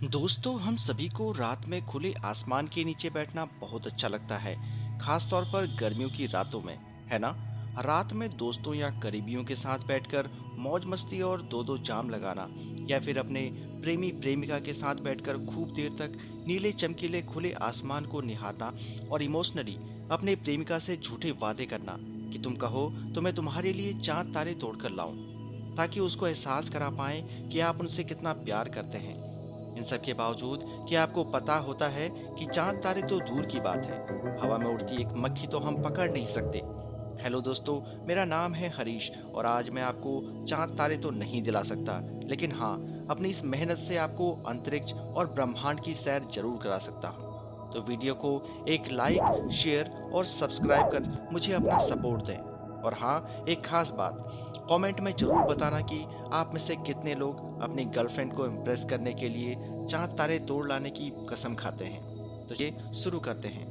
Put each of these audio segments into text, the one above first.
दोस्तों, हम सभी को रात में खुले आसमान के नीचे बैठना बहुत अच्छा लगता है। खास तौर पर गर्मियों की रातों में, है ना। रात में दोस्तों या करीबियों के साथ बैठकर मौज मस्ती और दो दो जाम लगाना, या फिर अपने प्रेमी प्रेमिका के साथ बैठकर खूब देर तक नीले चमकीले खुले आसमान को निहारना और इमोशनली अपने प्रेमिका से झूठे वादे करना कि तुम कहो तो मैं तुम्हारे लिए चांद तारे तोड़कर लाऊं, ताकि उसको एहसास करा पाए कि आप उनसे कितना प्यार करते हैं। इन सब के बावजूद कि आपको पता होता है कि चांद तारे तो दूर की बात है, हवा में उड़ती एक मक्खी तो हम पकड़ नहीं सकते। हेलो दोस्तों, मेरा नाम है हरीश और आज मैं आपको चांद तारे तो नहीं दिला सकता, लेकिन हाँ, अपनी इस मेहनत से आपको अंतरिक्ष और ब्रह्मांड की सैर जरूर करा सकता हूँ। तो वीडियो को एक लाइक, शेयर और सब्सक्राइब कर मुझे अपना सपोर्ट दें। और हाँ, एक खास बात, कमेंट में जरूर बताना कि आप में से कितने लोग अपनी गर्लफ्रेंड को इम्प्रेस करने के लिए चांद तारे तोड़ लाने की कसम खाते हैं। तो ये शुरू करते हैं।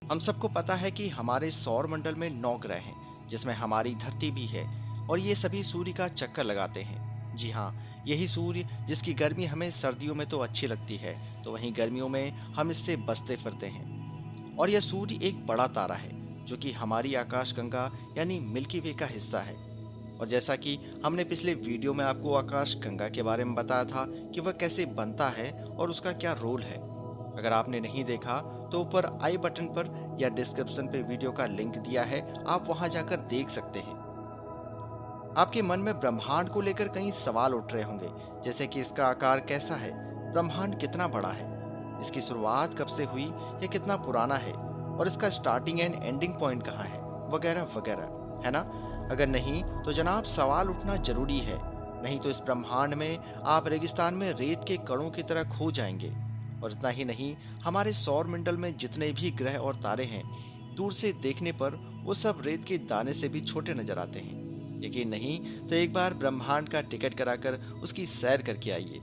हम सबको पता है कि हमारे सौर मंडल में 9 ग्रह हैं, जिसमें हमारी धरती भी है, और ये सभी सूर्य का चक्कर लगाते हैं। जी हाँ, यही सूर्य जिसकी गर्मी हमें सर्दियों में तो अच्छी लगती है, तो वहीं गर्मियों में हम इससे बचते फिरते हैं। और यह सूर्य एक बड़ा तारा है जो कि हमारी आकाशगंगा यानी मिल्की वे का हिस्सा है। और जैसा कि हमने पिछले वीडियो में आपको आकाशगंगा के बारे में बताया था कि वह कैसे बनता है और उसका क्या रोल है, अगर आपने नहीं देखा तो ऊपर आई बटन पर या डिस्क्रिप्शन पे वीडियो का लिंक दिया है, आप वहां जाकर देख सकते हैं। आपके मन में ब्रह्मांड को लेकर कई सवाल उठ रहे होंगे, जैसे कि इसका आकार कैसा है, ब्रह्मांड कितना बड़ा है, इसकी शुरुआत कब से हुई, यह कितना पुराना है, और इसका स्टार्टिंग एंड एंडिंग पॉइंट कहाँ है, वगैरह वगैरह, है ना। अगर नहीं तो जनाब, सवाल उठना जरूरी है, नहीं तो इस ब्रह्मांड में आप रेगिस्तान में रेत के कणों की तरह खो जाएंगे। और इतना ही नहीं, हमारे सौर मंडल में जितने भी ग्रह और तारे हैं, दूर से देखने पर वो सब रेत के दाने से भी छोटे नजर आते हैं। यकीन नहीं तो एक बार ब्रह्मांड का टिकट कराकर उसकी सैर करके आइए।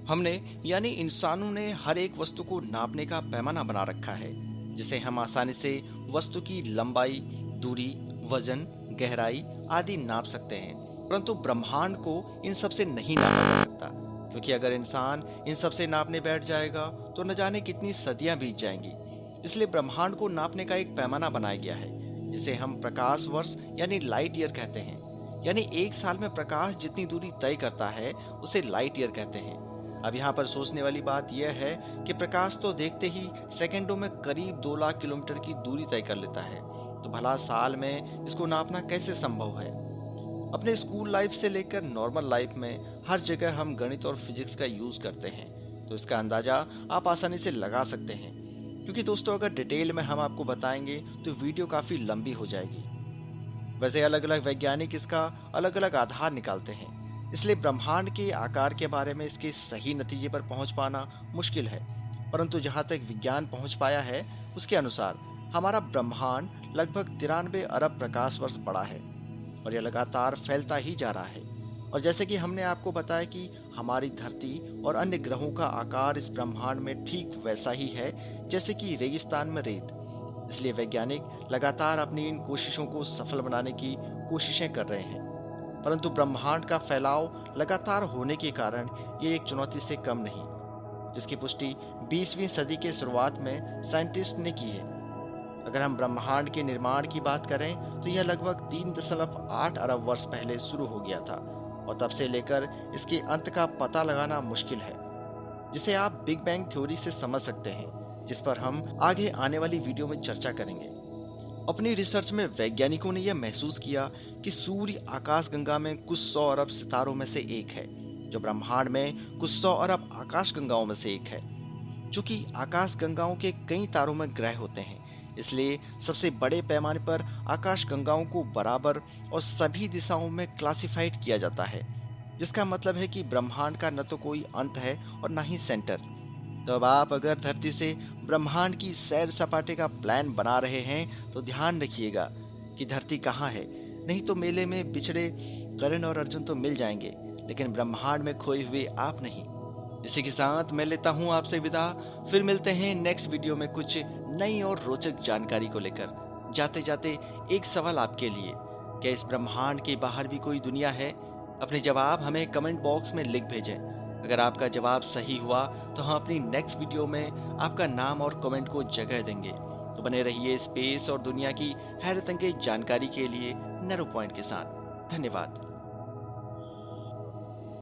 हमने यानी इंसानों ने हर एक वस्तु को नापने का पैमाना बना रखा है, जिसे हम आसानी से वस्तु की लंबाई, दूरी, वजन, गहराई आदि नाप सकते हैं। परंतु ब्रह्मांड को इन सब से नहीं नापा जा सकता, क्योंकि अगर इंसान इन सब से नापने बैठ जाएगा तो न जाने कितनी सदियां बीत जाएंगी। इसलिए ब्रह्मांड को नापने का एक पैमाना बनाया गया है, जिसे हम प्रकाश वर्ष यानी लाइट ईयर कहते हैं। यानी एक साल में प्रकाश जितनी दूरी तय करता है उसे लाइट ईयर कहते हैं। अब यहाँ पर सोचने वाली बात यह है कि प्रकाश तो देखते ही सेकंडों में करीब 2 लाख किलोमीटर की दूरी तय कर लेता है, तो भला साल में इसको नापना कैसे संभव है। अपने स्कूल लाइफ से लेकर नॉर्मल लाइफ में हर जगह हम गणित और फिजिक्स का यूज करते हैं, तो इसका अंदाजा आप आसानी से लगा सकते हैं। क्योंकि दोस्तों, अगर डिटेल में हम आपको बताएंगे तो वीडियो काफी लंबी हो जाएगी। वैसे अलग अलग वैज्ञानिक इसका अलग अलग आधार निकालते हैं, इसलिए ब्रह्मांड के आकार के बारे में इसके सही नतीजे पर पहुंच पाना मुश्किल है। परंतु जहां तक विज्ञान पहुंच पाया है, उसके अनुसार हमारा ब्रह्मांड लगभग 93 अरब प्रकाश वर्ष बड़ा है, और यह लगातार फैलता ही जा रहा है। और जैसे कि हमने आपको बताया कि हमारी धरती और अन्य ग्रहों का आकार इस ब्रह्मांड में ठीक वैसा ही है जैसे कि रेगिस्तान में रेत। इसलिए वैज्ञानिक लगातार अपनी इन कोशिशों को सफल बनाने की कोशिशें कर रहे हैं। परंतु ब्रह्मांड का फैलाव लगातार होने के कारण ये एक चुनौती से कम नहीं, जिसकी पुष्टि 20वीं सदी के शुरुआत में साइंटिस्ट ने की है। अगर हम ब्रह्मांड के निर्माण की बात करें तो यह लगभग 3.8 अरब वर्ष पहले शुरू हो गया था, और तब से लेकर इसके अंत का पता लगाना मुश्किल है, जिसे आप बिग बैंग थ्योरी से समझ सकते हैं, जिस पर हम आगे आने वाली वीडियो में चर्चा करेंगे। अपनी रिसर्च में वैज्ञानिकों ने यह महसूस किया कि सूर्य आकाशगंगा में कुछ 100 अरब सितारों में से एक है, जो ब्रह्मांड में कुछ 100 अरब आकाशगंगाओं में से एक है। चूंकि आकाशगंगाओं के कई तारों में ग्रह होते हैं, इसलिए सबसे बड़े पैमाने पर आकाशगंगाओं को बराबर और सभी दिशाओं में क्लासिफाइड किया जाता है, जिसका मतलब है कि ब्रह्मांड का न तो कोई अंत है और न ही सेंटर। तो अब आप अगर धरती से ब्रह्मांड की सैर सपाटे का प्लान बना रहे हैं तो ध्यान रखिएगा कि धरती कहाँ है, नहीं तो मेले में बिछड़े करण और अर्जुन तो मिल जाएंगे, लेकिन ब्रह्मांड में खोए हुए आप नहीं। इसी के साथ मैं लेता हूँ आपसे विदा। फिर मिलते हैं नेक्स्ट वीडियो में कुछ नई और रोचक जानकारी को लेकर। जाते जाते एक सवाल आपके लिए, क्या इस ब्रह्मांड के बाहर भी कोई दुनिया है? अपने जवाब हमें कमेंट बॉक्स में लिख भेजें। अगर आपका जवाब सही हुआ तो हम अपनी नेक्स्ट वीडियो में आपका नाम और कमेंट को जगह देंगे। तो बने रहिए स्पेस और दुनिया की हैरत अंगेज जानकारी के लिए नैरो पॉइंट के साथ। धन्यवाद।